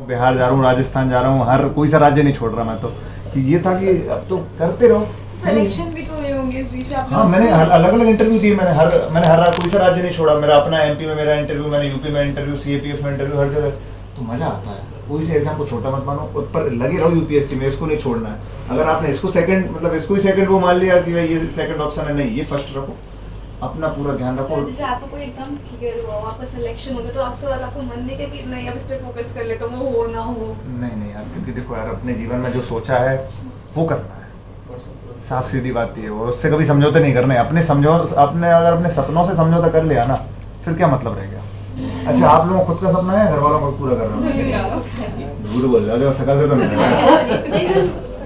बिहार जा रहा हूँ, राजस्थान जा रहा हूँ, हर कोई सा राज्य नहीं छोड़ रहा मैं तो, कि ये था कि अब तो करते रहो। सिलेक्शन भी तो हुए होंगे इस बीच में आपने? हाँ, मैंने अलग अलग इंटरव्यू दिए, मैंने हर कोई सा राज्य नहीं छोड़ा। मेरा अपना एमपी में मेरा इंटरव्यू, मैंने यूपी में इंटरव्यू, सीएपीएफ में इंटरव्यू, हर जगह। तो मजा आता है, कोई से एग्जाम को छोटा मत मानो, उस पर लगे रहो। यूपीएससी में इसको नहीं छोड़ना है। अगर आपने इसको सेकंड, मतलब इसको ही सेकंड वो मान लिया कि भाई ये सेकंड ऑप्शन है, नहीं, ये फर्स्ट रखो, अपना पूरा ध्यान रखो। सर, जैसे आपको कोई एग्जाम क्लियर हुआ, आपका सिलेक्शन हो गया, तो उसके बाद आपको मन नहीं किया कि नहीं अब इस पे फोकस कर लेता हूँ, वो हो ना हो? नहीं यार, क्योंकि देखो यार, अपने जीवन में जो सोचा है वो करना है, साफ सीधी बात ये है। वो उससे कभी समझौते नहीं करने। अपने अगर अपने सपनों से समझौता कर लिया ना, फिर क्या मतलब रह गया। अच्छा, आप लोगों को खुद का सपना है, घर वालों को पूरा कर रहे हो? झूठ बोल रहे हो, सकल से तो नहीं।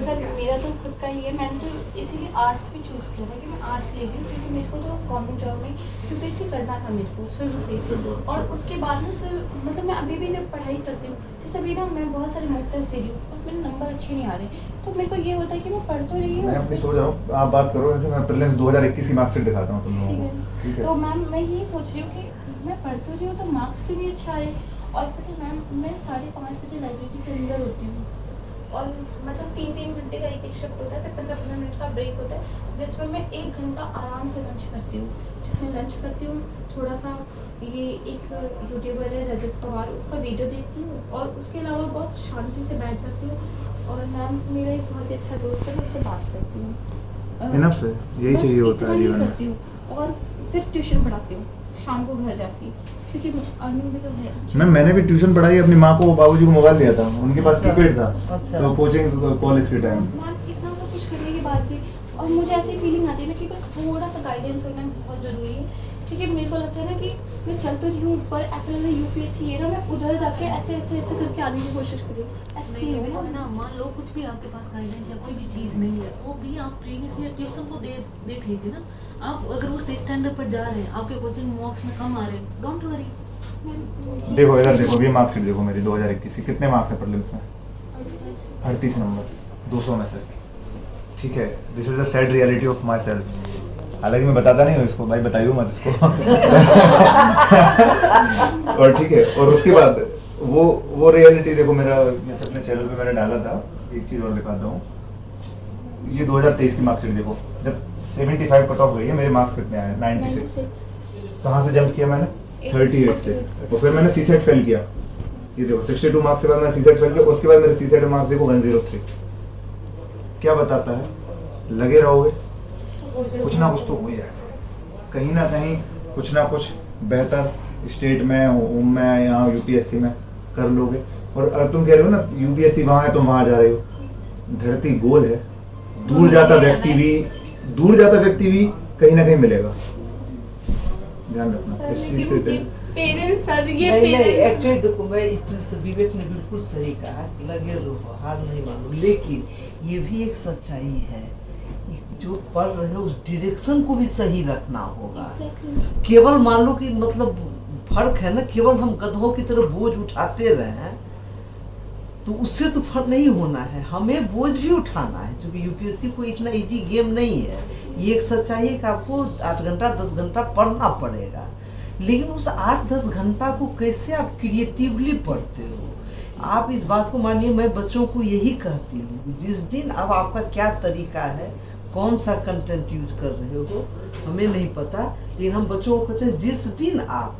सर मेरा तो खुद का ही है। मैंने तो इसीलिए आर्ट्स भी चूज़ किया था कि मैं आर्ट्स ले रही हूँ, क्योंकि मेरे को तो गवर्नमेंट जॉब में यूपीएससी करना था मेरे को शुरू से ही। और उसके बाद ना सर, मतलब मैं अभी भी जब पढ़ाई करती हूँ, जैसे अभी ना मैं बहुत सारे मॉक टेस्ट दे रही हूँ, उसमें नंबर अच्छे नहीं आ रहे, तो मेरे को ये होता है कि मैं पढ़ तो रही हूँ। मैं अपनी सोच रहा हूँ, आप बात करो, जैसे मैं प्रीलिम्स 2021 की मार्कशीट दिखाता हूँ तुम लोगों को, ठीक है? तो मैम मैं ये सोच रही हूँ कि मैं पढ़ तो रही हूँ, तो मार्क्स क्यों नहीं अच्छा आए। और पता है मैम, मैं 5:30 बजे लाइब्रेरी के अंदर होती हूँ, और मतलब 3-3 घंटे का एक शिफ्ट होता है, फिर 15-15 मिनट का ब्रेक होता है, जिसमें मैं 1 घंटा आराम से लंच करती हूँ। जिसमें लंच करती हूँ, थोड़ा सा ये एक यूट्यूबर है रजत पवार, उसका वीडियो देखती हूँ, और उसके अलावा बहुत शांति से बैठ जाती हूँ। और मैम मेरा एक बहुत ही अच्छा दोस्त है, मैं उससे बात करती हूँ। इनफ है, यही चाहिए होता है जीवन में। करती हूँ, और फिर ट्यूशन पढ़ाती हूँ शाम को घर जाके, क्योंकि अर्निंग भी तो है। मैंने भी ट्यूशन पढ़ाई, अपनी माँ को बाबूजी को मोबाइल दिया था, उनके पास कीपैड था। अच्छा। तो कोचिंग कॉलेज के टाइम मैम इतना सब कुछ करने के बाद भी, और मुझे ऐसी फीलिंग आती है ना कि बस थोड़ा सा गाइडेंस होना बहुत ज़रूरी है, क्योंकि मेरे को लगता है ना कि मैं चल तो रही हूँ, पर ऐसा लग रहा है यूपीएससी है ना, मैं उधर जाके ऐसे करके आने की कोशिश कर रही हूँ। ऐसा नहीं नहीं देखो होगा ना, मान लो कुछ भी आपके पास गाइडेंस या कोई भी चीज़ नहीं है, तो भी आप प्रीवियस ईयर ट्यूशन को देख लीजिए ना। आप अगर वो सही स्टैंडर्ड पर जा रहे हैं, आपके कोचिंग मार्क्स में कम आ रहे हैं, डोंट वरी। देखो इधर देखो, ये मार्कशीट देखो मेरी 2021 की, कितने मार्क्स हैं प्रीलिम्स में? 38 नंबर 200 में से, ठीक है? This is the sad reality of my self. हालांकि मैं बताता नहीं हूँ इसको, भाई बताइए मत इसको। और ठीक है, और उसके बाद वो रियलिटी देखो, मेरा अपने चैनल पे मैंने डाला था। एक चीज़ और दिखाता हूँ, ये 2023 की मार्कशीट देखो। जब 75 कट ऑफ गई है, मेरे मार्क्स कितने आए? 96। कहाँ से जंप किया मैंने? 38 से। और फिर मैंने सीसेट फेल किया। ये देखो 62 मार्क्स के बाद मैं सीसेट फेल किया, उसके बाद मेरे सीसेट मार्क्स देखो 103। क्या बताता है? लगे रहोगे, कुछ ना कुछ तो हो ही जाएगा, कहीं ना कहीं कुछ ना कुछ बेहतर स्टेट में, होम में, यहाँ यूपीएससी में कर लोगे। और अगर तुम कह रहे हो ना यूपीएससी वहाँ है, तुम वहाँ जा रहे हो, धरती गोल है, दूर जाता व्यक्ति भी कहीं ना कहीं मिलेगा। ध्यान रखना इस चीज पे। पेरेंट्स सर, ये नहीं पेरेंट्स एक्चुअली देखो, मैं इसमें से विवेक ने बिल्कुल सही कहा कि लगे रहो, हार नहीं मानो, लेकिन ये भी एक सच्चाई है, जो पढ़ रहे हो उस डायरेक्शन को भी सही रखना होगा। केवल मान लो कि मतलब फर्क है ना, केवल हम गधों की तरह बोझ उठाते रहे तो उससे तो फर्क नहीं होना है, हमें बोझ भी उठाना है, क्योंकि यूपीएससी कोई इतना इजी गेम नहीं है। ये एक सच्चाई है कि आपको 8 घंटा 10 घंटा पढ़ना पड़ेगा, लेकिन उस 8-10 घंटा को कैसे आप क्रिएटिवली पढ़ते हो। आप इस बात को मानिए, मैं बच्चों को यही कहती हूँ, जिस दिन अब आपका क्या तरीका है, कौन सा कंटेंट यूज कर रहे हो हमें नहीं पता, लेकिन हम बच्चों को कहते हैं जिस दिन आप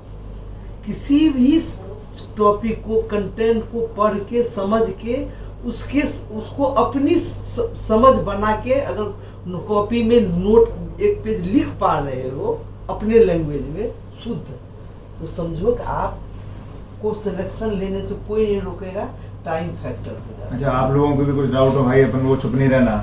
किसी भी टॉपिक को, कंटेंट को पढ़ के समझ के उसको अपनी समझ बना के अगर कॉपी में नोट एक पेज लिख पा रहे हो अपने लैंग्वेज में शुद्ध, तो समझो कि आपको सिलेक्शन लेने से कोई नहीं रोकेगा, टाइम फैक्टर हो जाएगा। अच्छा, आप लोगों को भी कुछ डाउट हो भाई, अपन वो चुप नहीं रहना,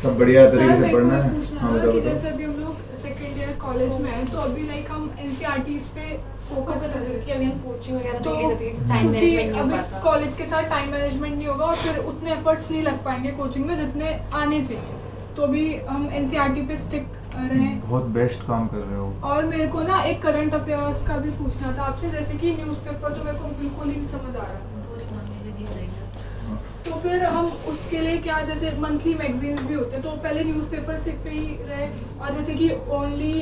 सब बढ़िया तरीके से पढ़ना है। हाँ कि बताओ। जैसे अभी हम लोग सेकेंड ईयर कॉलेज में हैं, तो अभी लाइक हम एनसीईआरटीज़ पे फोकस कर रहे हैं, कि अभी हम कोचिंग वगैरह तो नहीं ले सकते, टाइम मैनेजमेंट नहीं हो अभी पाता। कॉलेज के साथ टाइम मैनेजमेंट नहीं होगा, और फिर उतने एफर्ट्स नहीं लग पाएंगे कोचिंग में जितने आने चाहिए, तो अभी हम एनसीईआरटी पे स्टिक रहे। बहुत बेस्ट काम कर रहे हो। और मेरे को ना एक करंट अफेयर्स का भी पूछना था आपसे, जैसे कि न्यूज़पेपर तो मेरे को बिल्कुल ही नहीं समझ आ रहा, तो फिर हम उसके लिए क्या, जैसे मंथली मैगजीन्स भी होते हैं, तो पहले न्यूज़पेपर से पे ही रहे, और जैसे कि ओनली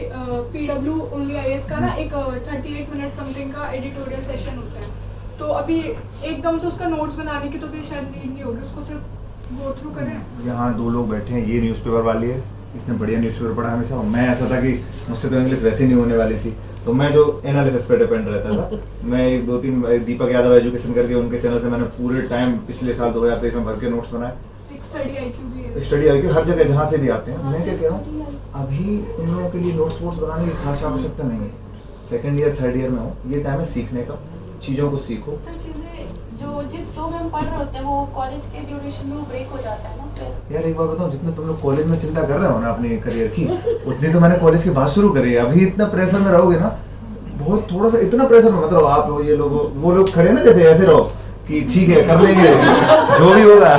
पीडब्ल्यू ओनली आईएएस का ना एक 38 मिनट समथिंग का एडिटोरियल सेशन होता है, तो अभी एकदम से उसका नोट्स बनाने की तो भी शायद नीड नहीं होगी, उसको सिर्फ गो थ्रू करें। यहाँ 2 लोग बैठे हैं, ये न्यूज़पेपर वाली है, इसने बढ़िया न्यूज़पेपर पढ़ा हमेशा, और मैं ऐसा था कि मुझसे तो इंग्लिश वैसे ही नहीं होने वाली थी, तो मैं जो एनालिसिस पे डिपेंड रहता था। मैं 2-3 दीपक यादव एजुकेशन करके उनके चैनल से मैंने पूरे टाइम पिछले साल 2023 में भर के नोट्स बनाए। एक स्टडी आईक्यू भी है। स्टडी आईक्यू हर जगह जहाँ से भी आते हैं। मैं क्या कह रहा हूँ, अभी इन लोगों के लिए नोट्स वोट्स बनाने की खास आवश्यकता नहीं है। सेकंड ईयर थर्ड ईयर में हो, ये टाइम है सीखने का, चीज़ों को सीखो। सर चीज़ें जो जिस फ्लो में हम पढ़ रहे होते हैं वो कॉलेज के ड्यूरेशन में वो ब्रेक हो जाता है ना फिर। यार एक बार बताऊं, जितने तुम लोग कॉलेज में चिंता कर रहे हो ना अपने करियर की, उतनी तो मैंने कॉलेज के बाद शुरू करी है। अभी इतना प्रेशर में रहोगे ना, बहुत थोड़ा सा इतना प्रेशर में मत रहो। आप ये लोग वो लोग खड़े ना जैसे ऐसे रहो कि ठीक है कर लेंगे जो भी होगा।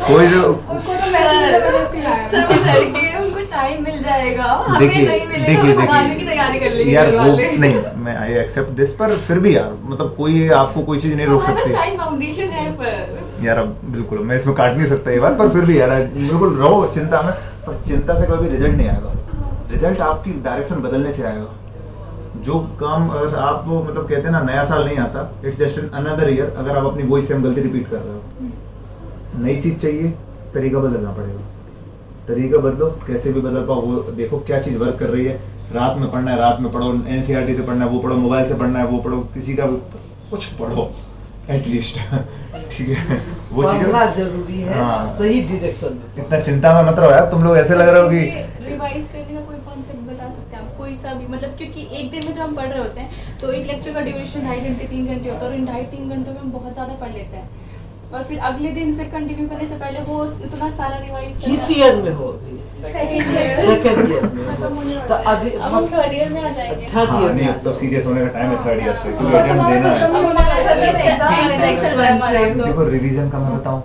कोई जो उनको तो मैसेज जबरदस्ती लाया। सभी लड़के हैं, उनको टाइम मिल जाएगा, हमें देखिए नहीं मिलेगा, हम भगाने की तैयारी कर लेंगे यार घर वो वाले। नहीं, मैं आई एक्सेप्ट दिस, पर फिर भी यार मतलब कोई आपको कोई चीज नहीं रोक हमारे पास सकती टाइम फाउंडेशन है पर यार। अब बिल्कुल मैं इसमें काट नहीं सकता ये बात, पर फिर भी यार बिल्कुल रहो चिंता में, पर चिंता से कभी रिजल्ट नहीं आएगा। रिजल्ट आपकी डायरेक्शन बदलने से आएगा। जो काम अगर आप मतलब कहते हैं ना नया साल नहीं आता, इट्स जस्ट अनदर ईयर। अगर आप अपनी वही सेम गलती रिपीट कर रहे हो, नई चीज चाहिए, तरीका बदलना पड़ेगा। तरीका बदलो, कैसे भी बदल पाओ वो देखो क्या चीज़ वर्क कर रही है। रात में पढ़ना है रात में पढ़ो, एनसीईआरटी से पढ़ना है वो पढ़ो, मोबाइल से पढ़ना है वो पढ़ो, किसी का भी कुछ पढ़ो एटलीस्ट। ठीक है, वो पढ़ना चीज़ जरूरी है। हाँ। सही डायरेक्शन में। इतना चिंता में मत रहो यार। तुम लोग ऐसे लग रहे हो कि रिवाइज करने का कोई कॉन्सेप्ट बता सकते हैं आप, कोई सा भी, मतलब क्योंकि एक दिन में जब हम पढ़ रहे होते हैं तो एक लेक्चर का ड्यूरेशन 2.5 घंटे 3 घंटे होता है, और इन 2.5-3 घंटों में हम बहुत ज़्यादा पढ़ लेते हैं, और फिर अगले दिन फिर कंटिन्यू करने से पहले वो इतना सारा रिवाइज किस ईयर में हो अभी? सेकंड ईयर सेकंड ईयर में खत्म होने तो वाला है। अभी अब हम थर्ड ईयर में आ जाएंगे। थर्ड हाँ ईयर नहीं, में अब तो सीरियस होने का टाइम है थर्ड ईयर से, क्योंकि बस एग्जाम हमारा देना है। खत्म ही होने वाला है। एग्जाम है next month से, तो देखो रिवीजन का मैं बताऊं,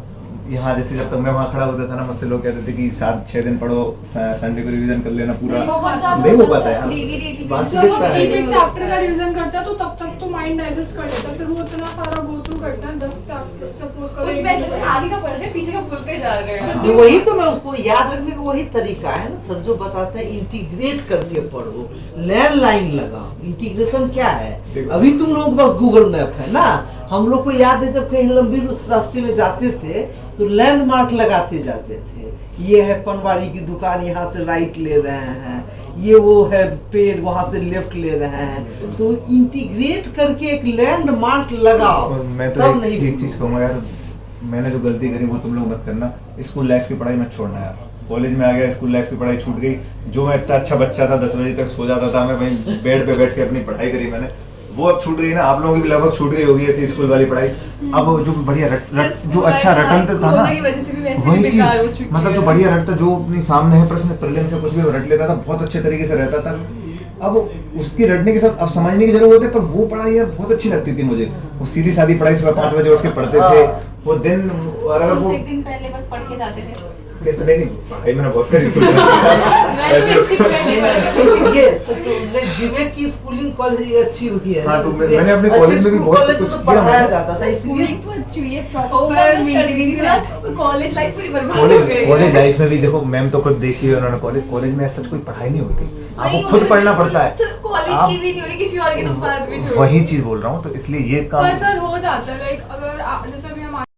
यहाँ जैसे जब तक मैं वहाँ खड़ा होता था ना, मुझसे लोग कहते थे कि 7-6 दिन पढ़ो, संडे को रिवीजन कर लेना पूरा। बहुत ज़्यादा नहीं हो पाता है डेली जब वास्तविकता हम है। एक चैप्टर का रिवीजन करते हैं तो तब तक तो माइंड डाइजेस्ट कर लेता है, फिर वो इतना सारा गो थ्रू करते हैं 10 चैप्टर सपोज उसमें करो। आगे का पढ़ रहे हैं, पीछे का भूलते जा रहे हैं। तो वही तो मैं उसको याद रखने का वही तरीका है ना सर, जो बताते हैं इंटीग्रेट करके पढ़ो, लैंडलाइन लगाओ। इंटीग्रेशन क्या है? देखो। अभी तुम लोग बस गूगल मैप है ना, हम लोग को याद है जब कहीं लंबी उस रास्ते में जाते थे तो लैंडमार्क लगाते जाते थे। ये है पनवाड़ी की दुकान, यहाँ से राइट ले रहे हैं, ये वो है पेड़, वहाँ से लेफ्ट ले रहे हैं। तो इंटीग्रेट करके एक लैंडमार्क लगाओ, और मैं तो तब नहीं एक चीज कहूँगा यार, मैंने जो गलती करी वो तुम लोग मत करना। स्कूल लाइफ की पढ़ाई मत छोड़ना यार। कॉलेज में आ गया, स्कूल लाइफ की पढ़ाई छूट गई। जो मैं इतना अच्छा बच्चा था, 10 बजे तक सो जाता था मैं, वहीं बेड पे बैठ के अपनी पढ़ाई करी मैंने, वो अब छूट गई ना। आप लोगों की भी लगभग छूट गई होगी ऐसी स्कूल वाली पढ़ाई। अब जो बढ़िया जो अच्छा रटन था ना, कोरोना की वजह से भी वैसे वही भी चीज, बेकार हो चुकी मतलब है। जो बढ़िया रटता, जो अपनी सामने है प्रश्न प्रीलिम से कुछ भी रट लेता था, बहुत अच्छे तरीके से रहता था। अब उसकी रटने के साथ अब समझने की जरूरत है, पर वो पढ़ाई यार बहुत अच्छी लगती थी मुझे। वो सीधी सादी पढ़ाई, सुबह 5 बजे उठ के पढ़ते थे वो दिन। और अगर वो एक दिन पहले बस पढ़ के जाते थे। कैसे नहीं पढ़ाई मैंने बहुत करी स्कूल में। मैं भी ऐसे- अच्छी पढ़ने वाली ये तो विवेक की स्कूलिंग कॉलेज अच्छी हुई है। हाँ, तो इसलिए मैंने अपने अच्छे कॉलेज में भी स्कूल बहुत कॉलेज में कुछ तो किया पढ़ाया मैंने। जाता था, इसलिए स्कूलिंग तो अच्छी हुई है, Homework प्रॉपर मिस कर दी थी ना। कॉलेज लाइफ पूरी बर्बाद हो गई। कॉलेज लाइफ में भी देखो, मैम तो खुद देखी है उन्होंने, कॉलेज में ऐसा कोई पढ़ाई नहीं होती, नहीं आपको खुद होती, पढ़ना पड़ता है। कॉलेज आप- की भी नहीं होती, किसी और की तो बात भी छोड़ो। वही चीज बोल रहा हूँ, तो इसलिए ये पर काम सर हो जाता है, लाइक अगर जैसे